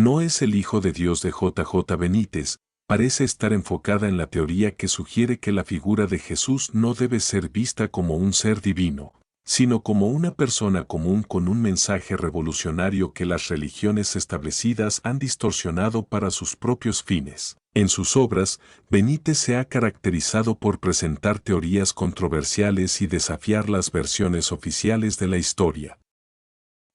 No es el Hijo de Dios de J. J. Benítez, parece estar enfocada en la teoría que sugiere que la figura de Jesús no debe ser vista como un ser divino, sino como una persona común con un mensaje revolucionario que las religiones establecidas han distorsionado para sus propios fines. En sus obras, Benítez se ha caracterizado por presentar teorías controversiales y desafiar las versiones oficiales de la historia.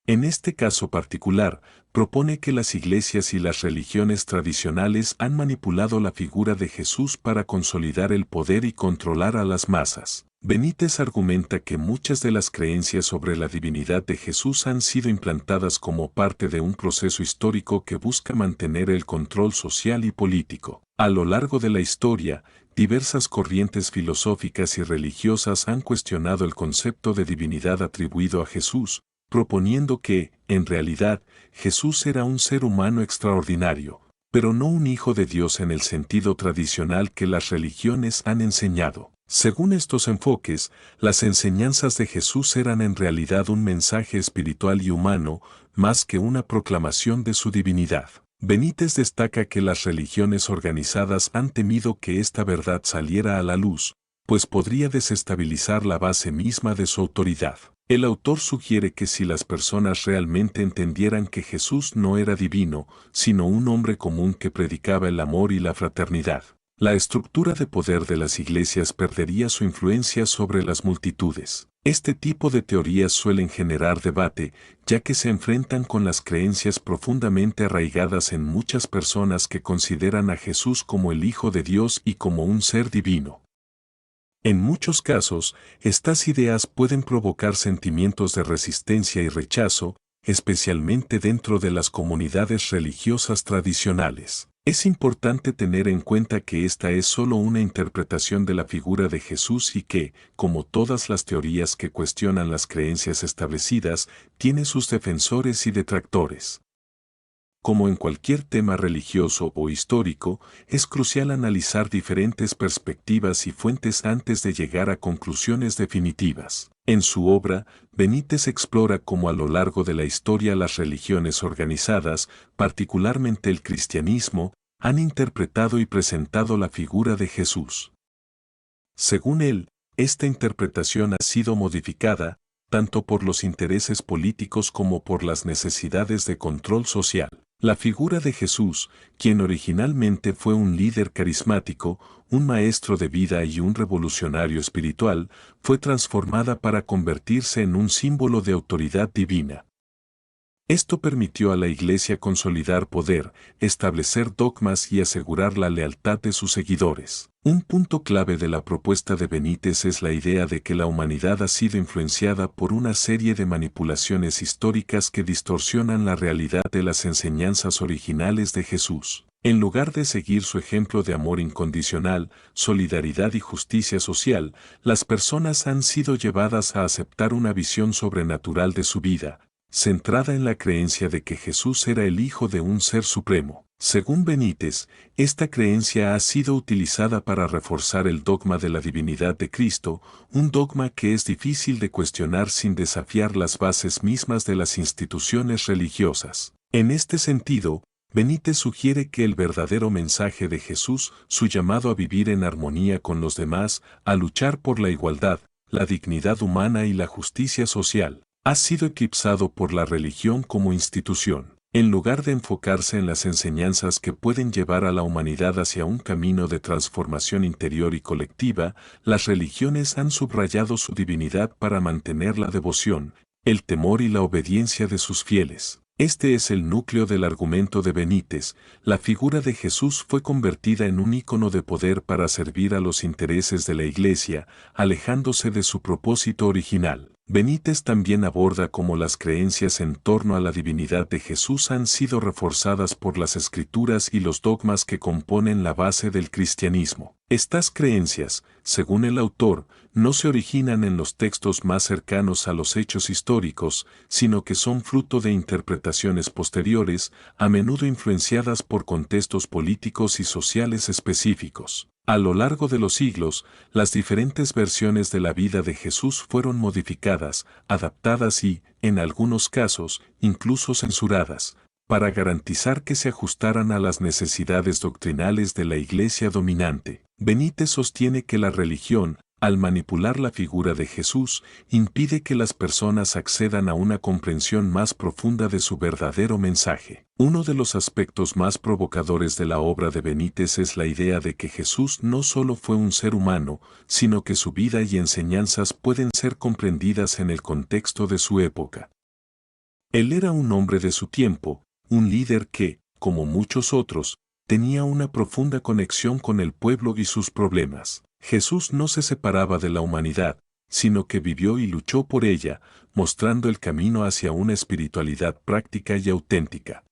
En este caso particular, propone que las iglesias y las religiones tradicionales han manipulado la figura de Jesús para consolidar el poder y controlar a las masas. Benítez argumenta que muchas de las creencias sobre la divinidad de Jesús han sido implantadas como parte de un proceso histórico que busca mantener el control social y político. A lo largo de la historia, diversas corrientes filosóficas y religiosas han cuestionado el concepto de divinidad atribuido a Jesús, proponiendo que, en realidad, Jesús era un ser humano extraordinario, pero no un hijo de Dios en el sentido tradicional que las religiones han enseñado. Según estos enfoques, las enseñanzas de Jesús eran en realidad un mensaje espiritual y humano, más que una proclamación de su divinidad. Benítez destaca que las religiones organizadas han temido que esta verdad saliera a la luz, pues podría desestabilizar la base misma de su autoridad. El autor sugiere que si las personas realmente entendieran que Jesús no era divino, sino un hombre común que predicaba el amor y la fraternidad, la estructura de poder de las iglesias perdería su influencia sobre las multitudes. Este tipo de teorías suelen generar debate, ya que se enfrentan con las creencias profundamente arraigadas en muchas personas que consideran a Jesús como el Hijo de Dios y como un ser divino. En muchos casos, estas ideas pueden provocar sentimientos de resistencia y rechazo, especialmente dentro de las comunidades religiosas tradicionales. Es importante tener en cuenta que esta es solo una interpretación de la figura de Jesús y que, como todas las teorías que cuestionan las creencias establecidas, tiene sus defensores y detractores. Como en cualquier tema religioso o histórico, es crucial analizar diferentes perspectivas y fuentes antes de llegar a conclusiones definitivas. En su obra, Benítez explora cómo a lo largo de la historia las religiones organizadas, particularmente el cristianismo, han interpretado y presentado la figura de Jesús. Según él, esta interpretación ha sido modificada, tanto por los intereses políticos como por las necesidades de control social. La figura de Jesús, quien originalmente fue un líder carismático, un maestro de vida y un revolucionario espiritual, fue transformada para convertirse en un símbolo de autoridad divina. Esto permitió a la Iglesia consolidar poder, establecer dogmas y asegurar la lealtad de sus seguidores. Un punto clave de la propuesta de Benítez es la idea de que la humanidad ha sido influenciada por una serie de manipulaciones históricas que distorsionan la realidad de las enseñanzas originales de Jesús. En lugar de seguir su ejemplo de amor incondicional, solidaridad y justicia social, las personas han sido llevadas a aceptar una visión sobrenatural de su vida, centrada en la creencia de que Jesús era el Hijo de un Ser Supremo. Según Benítez, esta creencia ha sido utilizada para reforzar el dogma de la divinidad de Cristo, un dogma que es difícil de cuestionar sin desafiar las bases mismas de las instituciones religiosas. En este sentido, Benítez sugiere que el verdadero mensaje de Jesús, su llamado a vivir en armonía con los demás, a luchar por la igualdad, la dignidad humana y la justicia social, ha sido eclipsado por la religión como institución. En lugar de enfocarse en las enseñanzas que pueden llevar a la humanidad hacia un camino de transformación interior y colectiva, las religiones han subrayado su divinidad para mantener la devoción, el temor y la obediencia de sus fieles. Este es el núcleo del argumento de Benítez. La figura de Jesús fue convertida en un ícono de poder para servir a los intereses de la Iglesia, alejándose de su propósito original. Benítez también aborda cómo las creencias en torno a la divinidad de Jesús han sido reforzadas por las escrituras y los dogmas que componen la base del cristianismo. Estas creencias, según el autor, no se originan en los textos más cercanos a los hechos históricos, sino que son fruto de interpretaciones posteriores, a menudo influenciadas por contextos políticos y sociales específicos. A lo largo de los siglos, las diferentes versiones de la vida de Jesús fueron modificadas, adaptadas y, en algunos casos, incluso censuradas, para garantizar que se ajustaran a las necesidades doctrinales de la Iglesia dominante. Benítez sostiene que la religión, al manipular la figura de Jesús, impide que las personas accedan a una comprensión más profunda de su verdadero mensaje. Uno de los aspectos más provocadores de la obra de Benítez es la idea de que Jesús no solo fue un ser humano, sino que su vida y enseñanzas pueden ser comprendidas en el contexto de su época. Él era un hombre de su tiempo, un líder que, como muchos otros, tenía una profunda conexión con el pueblo y sus problemas. Jesús no se separaba de la humanidad, sino que vivió y luchó por ella, mostrando el camino hacia una espiritualidad práctica y auténtica.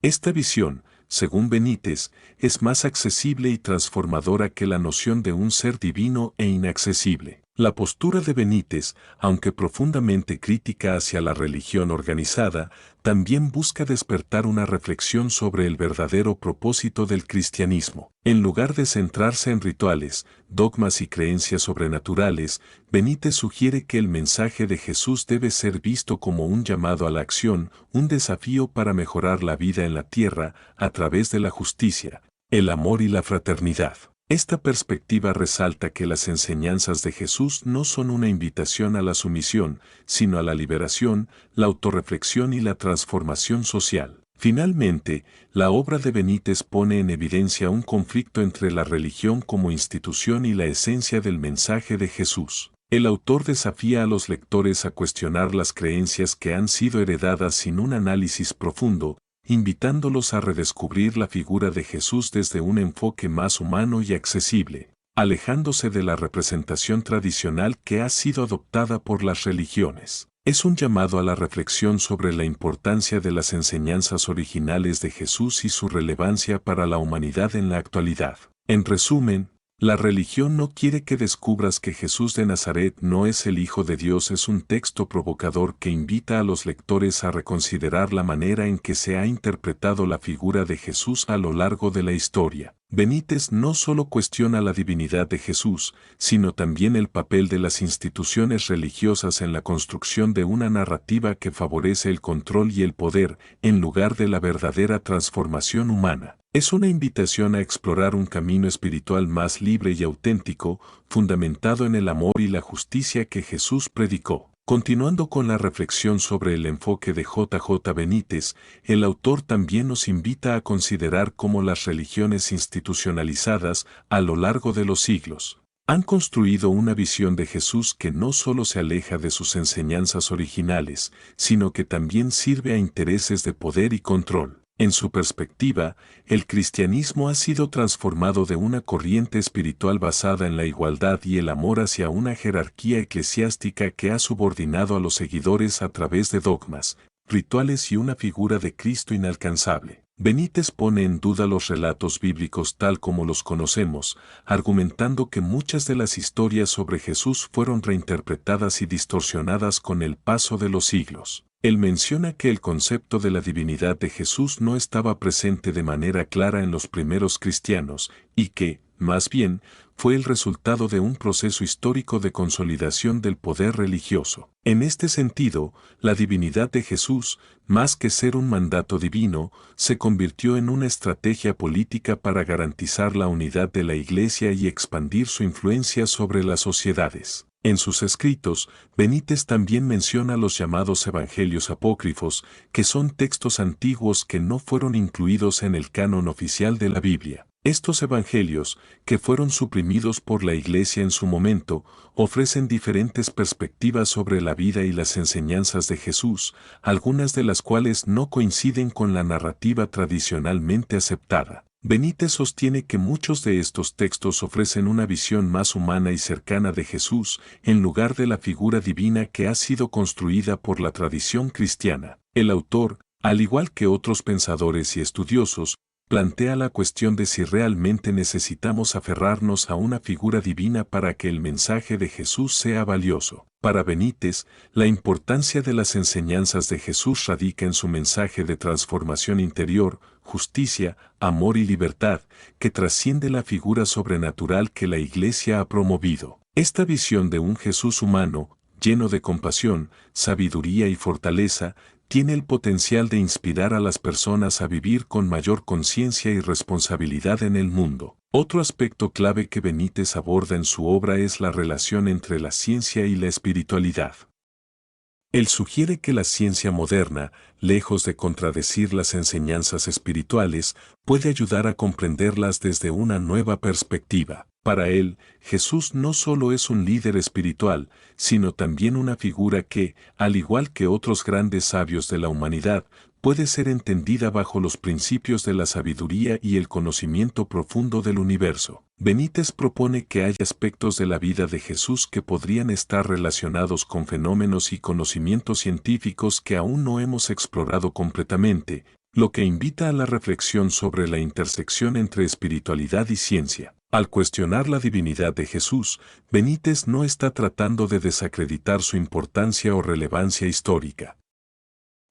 Esta visión, según Benítez, es más accesible y transformadora que la noción de un ser divino e inaccesible. La postura de Benítez, aunque profundamente crítica hacia la religión organizada, también busca despertar una reflexión sobre el verdadero propósito del cristianismo. En lugar de centrarse en rituales, dogmas y creencias sobrenaturales, Benítez sugiere que el mensaje de Jesús debe ser visto como un llamado a la acción, un desafío para mejorar la vida en la tierra a través de la justicia, el amor y la fraternidad. Esta perspectiva resalta que las enseñanzas de Jesús no son una invitación a la sumisión, sino a la liberación, la autorreflexión y la transformación social. Finalmente, la obra de Benítez pone en evidencia un conflicto entre la religión como institución y la esencia del mensaje de Jesús. El autor desafía a los lectores a cuestionar las creencias que han sido heredadas sin un análisis profundo, invitándolos a redescubrir la figura de Jesús desde un enfoque más humano y accesible, alejándose de la representación tradicional que ha sido adoptada por las religiones. Es un llamado a la reflexión sobre la importancia de las enseñanzas originales de Jesús y su relevancia para la humanidad en la actualidad. En resumen, la religión no quiere que descubras que Jesús de Nazaret no es el Hijo de Dios. Es un texto provocador que invita a los lectores a reconsiderar la manera en que se ha interpretado la figura de Jesús a lo largo de la historia. Benítez no solo cuestiona la divinidad de Jesús, sino también el papel de las instituciones religiosas en la construcción de una narrativa que favorece el control y el poder, en lugar de la verdadera transformación humana. Es una invitación a explorar un camino espiritual más libre y auténtico, fundamentado en el amor y la justicia que Jesús predicó. Continuando con la reflexión sobre el enfoque de J.J. Benítez, el autor también nos invita a considerar cómo las religiones institucionalizadas, a lo largo de los siglos, han construido una visión de Jesús que no solo se aleja de sus enseñanzas originales, sino que también sirve a intereses de poder y control. En su perspectiva, el cristianismo ha sido transformado de una corriente espiritual basada en la igualdad y el amor hacia una jerarquía eclesiástica que ha subordinado a los seguidores a través de dogmas, rituales y una figura de Cristo inalcanzable. Benítez pone en duda los relatos bíblicos tal como los conocemos, argumentando que muchas de las historias sobre Jesús fueron reinterpretadas y distorsionadas con el paso de los siglos. Él menciona que el concepto de la divinidad de Jesús no estaba presente de manera clara en los primeros cristianos y que, más bien, fue el resultado de un proceso histórico de consolidación del poder religioso. En este sentido, la divinidad de Jesús, más que ser un mandato divino, se convirtió en una estrategia política para garantizar la unidad de la Iglesia y expandir su influencia sobre las sociedades. En sus escritos, Benítez también menciona los llamados evangelios apócrifos, que son textos antiguos que no fueron incluidos en el canon oficial de la Biblia. Estos evangelios, que fueron suprimidos por la Iglesia en su momento, ofrecen diferentes perspectivas sobre la vida y las enseñanzas de Jesús, algunas de las cuales no coinciden con la narrativa tradicionalmente aceptada. Benítez sostiene que muchos de estos textos ofrecen una visión más humana y cercana de Jesús, en lugar de la figura divina que ha sido construida por la tradición cristiana. El autor, al igual que otros pensadores y estudiosos, plantea la cuestión de si realmente necesitamos aferrarnos a una figura divina para que el mensaje de Jesús sea valioso. Para Benítez, la importancia de las enseñanzas de Jesús radica en su mensaje de transformación interior, justicia, amor y libertad, que trasciende la figura sobrenatural que la Iglesia ha promovido. Esta visión de un Jesús humano, lleno de compasión, sabiduría y fortaleza, tiene el potencial de inspirar a las personas a vivir con mayor conciencia y responsabilidad en el mundo. Otro aspecto clave que Benítez aborda en su obra es la relación entre la ciencia y la espiritualidad. Él sugiere que la ciencia moderna, lejos de contradecir las enseñanzas espirituales, puede ayudar a comprenderlas desde una nueva perspectiva. Para él, Jesús no solo es un líder espiritual, sino también una figura que, al igual que otros grandes sabios de la humanidad, puede ser entendida bajo los principios de la sabiduría y el conocimiento profundo del universo. Benítez propone que hay aspectos de la vida de Jesús que podrían estar relacionados con fenómenos y conocimientos científicos que aún no hemos explorado completamente, lo que invita a la reflexión sobre la intersección entre espiritualidad y ciencia. Al cuestionar la divinidad de Jesús, Benítez no está tratando de desacreditar su importancia o relevancia histórica.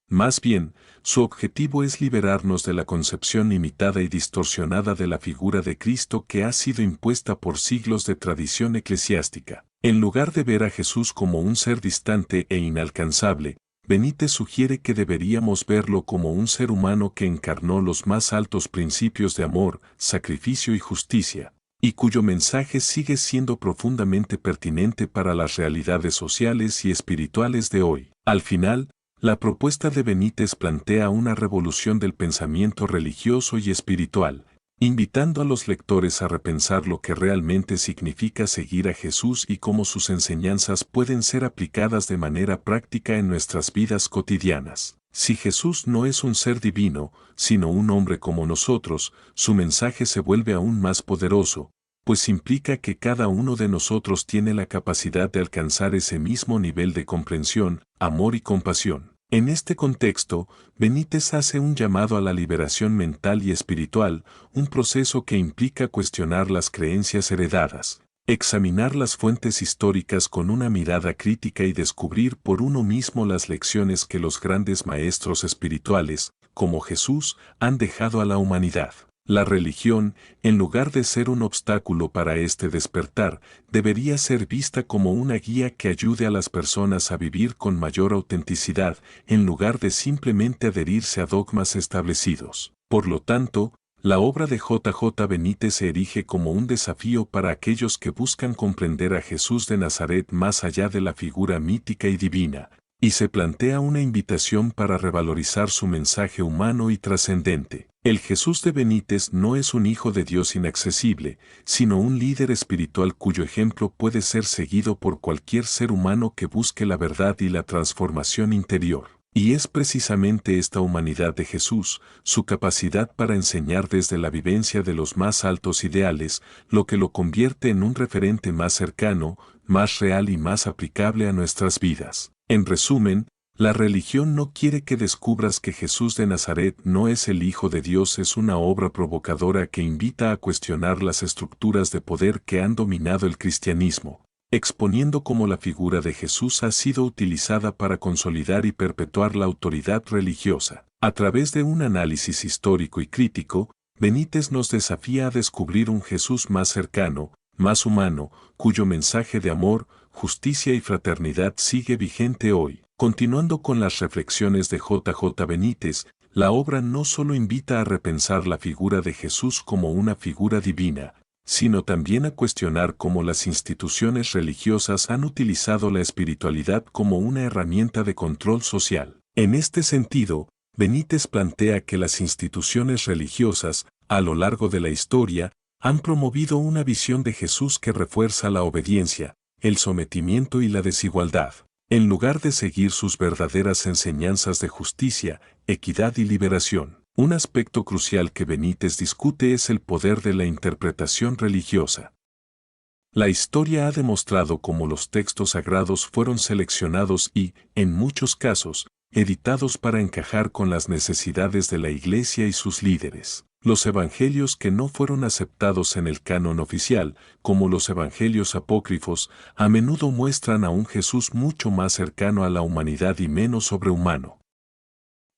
Más bien, su objetivo es liberarnos de la concepción limitada y distorsionada de la figura de Cristo que ha sido impuesta por siglos de tradición eclesiástica. En lugar de ver a Jesús como un ser distante e inalcanzable, Benítez sugiere que deberíamos verlo como un ser humano que encarnó los más altos principios de amor, sacrificio y justicia, y cuyo mensaje sigue siendo profundamente pertinente para las realidades sociales y espirituales de hoy. Al final, la propuesta de Benítez plantea una revolución del pensamiento religioso y espiritual, invitando a los lectores a repensar lo que realmente significa seguir a Jesús y cómo sus enseñanzas pueden ser aplicadas de manera práctica en nuestras vidas cotidianas. Si Jesús no es un ser divino, sino un hombre como nosotros, su mensaje se vuelve aún más poderoso, pues implica que cada uno de nosotros tiene la capacidad de alcanzar ese mismo nivel de comprensión, amor y compasión. En este contexto, Benítez hace un llamado a la liberación mental y espiritual, un proceso que implica cuestionar las creencias heredadas, examinar las fuentes históricas con una mirada crítica y descubrir por uno mismo las lecciones que los grandes maestros espirituales, como Jesús, han dejado a la humanidad. La religión, en lugar de ser un obstáculo para este despertar, debería ser vista como una guía que ayude a las personas a vivir con mayor autenticidad, en lugar de simplemente adherirse a dogmas establecidos. Por lo tanto, la obra de J. Benítez se erige como un desafío para aquellos que buscan comprender a Jesús de Nazaret más allá de la figura mítica y divina, y se plantea una invitación para revalorizar su mensaje humano y trascendente. El Jesús de Benítez no es un hijo de Dios inaccesible, sino un líder espiritual cuyo ejemplo puede ser seguido por cualquier ser humano que busque la verdad y la transformación interior. Y es precisamente esta humanidad de Jesús, su capacidad para enseñar desde la vivencia de los más altos ideales, lo que lo convierte en un referente más cercano, más real y más aplicable a nuestras vidas. En resumen, la religión no quiere que descubras que Jesús de Nazaret no es el Hijo de Dios, es una obra provocadora que invita a cuestionar las estructuras de poder que han dominado el cristianismo, exponiendo cómo la figura de Jesús ha sido utilizada para consolidar y perpetuar la autoridad religiosa. A través de un análisis histórico y crítico, Benítez nos desafía a descubrir un Jesús más cercano, más humano, cuyo mensaje de amor, justicia y fraternidad sigue vigente hoy. Continuando con las reflexiones de J. Benítez, la obra no solo invita a repensar la figura de Jesús como una figura divina, sino también a cuestionar cómo las instituciones religiosas han utilizado la espiritualidad como una herramienta de control social. En este sentido, Benítez plantea que las instituciones religiosas, a lo largo de la historia, han promovido una visión de Jesús que refuerza la obediencia, el sometimiento y la desigualdad, en lugar de seguir sus verdaderas enseñanzas de justicia, equidad y liberación. Un aspecto crucial que Benítez discute es el poder de la interpretación religiosa. La historia ha demostrado cómo los textos sagrados fueron seleccionados y, en muchos casos, editados para encajar con las necesidades de la Iglesia y sus líderes. Los evangelios que no fueron aceptados en el canon oficial, como los evangelios apócrifos, a menudo muestran a un Jesús mucho más cercano a la humanidad y menos sobrehumano.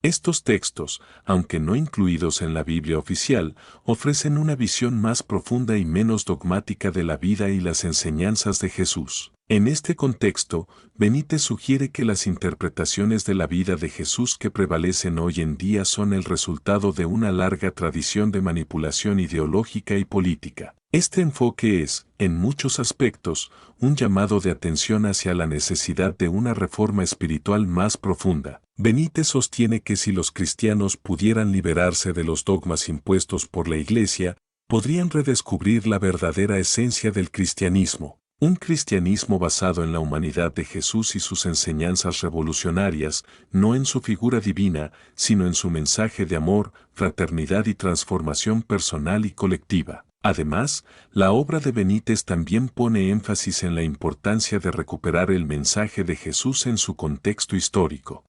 Estos textos, aunque no incluidos en la Biblia oficial, ofrecen una visión más profunda y menos dogmática de la vida y las enseñanzas de Jesús. En este contexto, Benítez sugiere que las interpretaciones de la vida de Jesús que prevalecen hoy en día son el resultado de una larga tradición de manipulación ideológica y política. Este enfoque es, en muchos aspectos, un llamado de atención hacia la necesidad de una reforma espiritual más profunda. Benítez sostiene que si los cristianos pudieran liberarse de los dogmas impuestos por la Iglesia, podrían redescubrir la verdadera esencia del cristianismo, un cristianismo basado en la humanidad de Jesús y sus enseñanzas revolucionarias, no en su figura divina, sino en su mensaje de amor, fraternidad y transformación personal y colectiva. Además, la obra de Benítez también pone énfasis en la importancia de recuperar el mensaje de Jesús en su contexto histórico.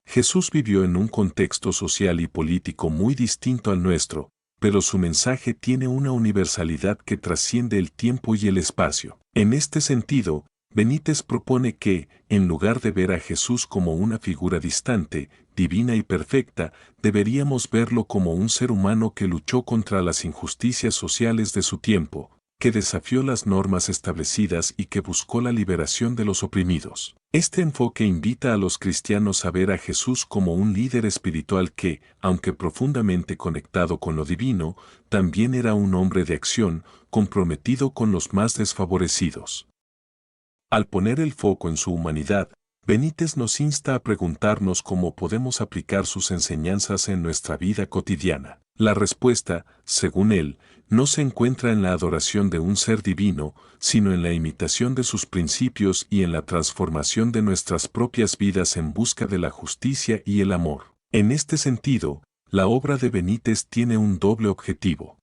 Jesús vivió en un contexto social y político muy distinto al nuestro, pero su mensaje tiene una universalidad que trasciende el tiempo y el espacio. En este sentido, Benítez propone que, en lugar de ver a Jesús como una figura distante, divina y perfecta, deberíamos verlo como un ser humano que luchó contra las injusticias sociales de su tiempo, que desafió las normas establecidas y que buscó la liberación de los oprimidos. Este enfoque invita a los cristianos a ver a Jesús como un líder espiritual que, aunque profundamente conectado con lo divino, también era un hombre de acción, comprometido con los más desfavorecidos. Al poner el foco en su humanidad, Benítez nos insta a preguntarnos cómo podemos aplicar sus enseñanzas en nuestra vida cotidiana. La respuesta, según él, no se encuentra en la adoración de un ser divino, sino en la imitación de sus principios y en la transformación de nuestras propias vidas en busca de la justicia y el amor. En este sentido, la obra de Benítez tiene un doble objetivo.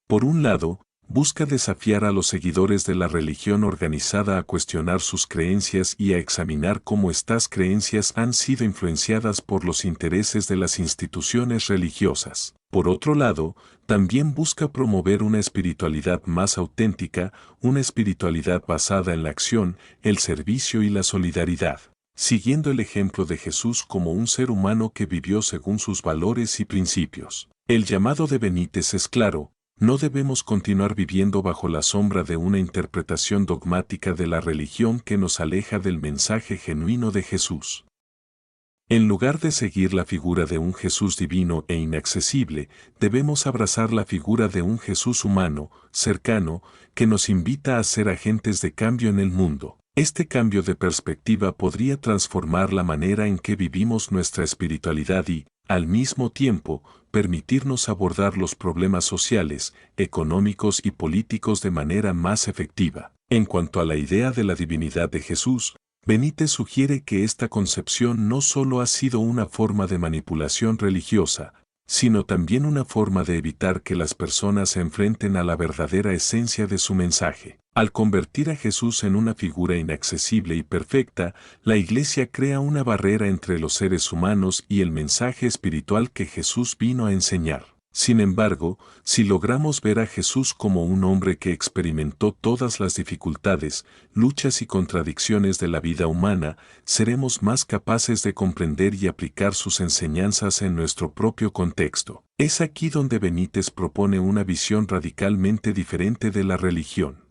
Por un lado, busca desafiar a los seguidores de la religión organizada a cuestionar sus creencias y a examinar cómo estas creencias han sido influenciadas por los intereses de las instituciones religiosas. Por otro lado, también busca promover una espiritualidad más auténtica, una espiritualidad basada en la acción, el servicio y la solidaridad, siguiendo el ejemplo de Jesús como un ser humano que vivió según sus valores y principios. El llamado de Benítez es claro: no debemos continuar viviendo bajo la sombra de una interpretación dogmática de la religión que nos aleja del mensaje genuino de Jesús. En lugar de seguir la figura de un Jesús divino e inaccesible, debemos abrazar la figura de un Jesús humano, cercano, que nos invita a ser agentes de cambio en el mundo. Este cambio de perspectiva podría transformar la manera en que vivimos nuestra espiritualidad y, al mismo tiempo, permitirnos abordar los problemas sociales, económicos y políticos de manera más efectiva. En cuanto a la idea de la divinidad de Jesús, Benítez sugiere que esta concepción no solo ha sido una forma de manipulación religiosa, sino también una forma de evitar que las personas se enfrenten a la verdadera esencia de su mensaje. Al convertir a Jesús en una figura inaccesible y perfecta, la Iglesia crea una barrera entre los seres humanos y el mensaje espiritual que Jesús vino a enseñar. Sin embargo, si logramos ver a Jesús como un hombre que experimentó todas las dificultades, luchas y contradicciones de la vida humana, seremos más capaces de comprender y aplicar sus enseñanzas en nuestro propio contexto. Es aquí donde Benítez propone una visión radicalmente diferente de la religión.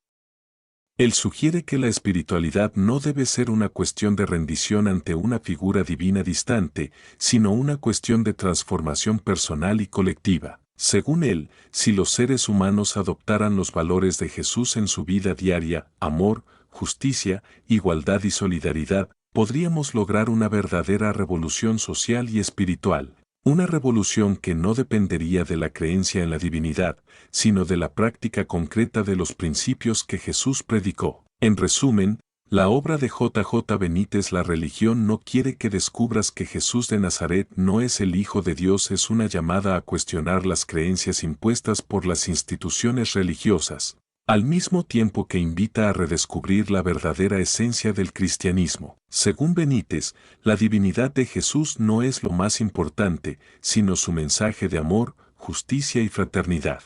Él sugiere que la espiritualidad no debe ser una cuestión de rendición ante una figura divina distante, sino una cuestión de transformación personal y colectiva. Según él, si los seres humanos adoptaran los valores de Jesús en su vida diaria, amor, justicia, igualdad y solidaridad, podríamos lograr una verdadera revolución social y espiritual. Una revolución que no dependería de la creencia en la divinidad, sino de la práctica concreta de los principios que Jesús predicó. En resumen, la obra de J. Benítez, La religión no quiere que descubras que Jesús de Nazaret no es el Hijo de Dios, es una llamada a cuestionar las creencias impuestas por las instituciones religiosas, al mismo tiempo que invita a redescubrir la verdadera esencia del cristianismo. Según Benítez, la divinidad de Jesús no es lo más importante, sino su mensaje de amor, justicia y fraternidad.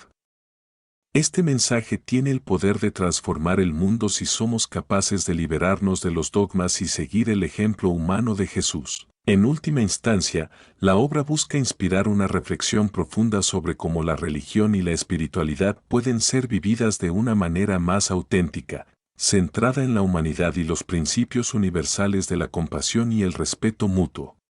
Este mensaje tiene el poder de transformar el mundo si somos capaces de liberarnos de los dogmas y seguir el ejemplo humano de Jesús. En última instancia, la obra busca inspirar una reflexión profunda sobre cómo la religión y la espiritualidad pueden ser vividas de una manera más auténtica, centrada en la humanidad y los principios universales de la compasión y el respeto mutuo.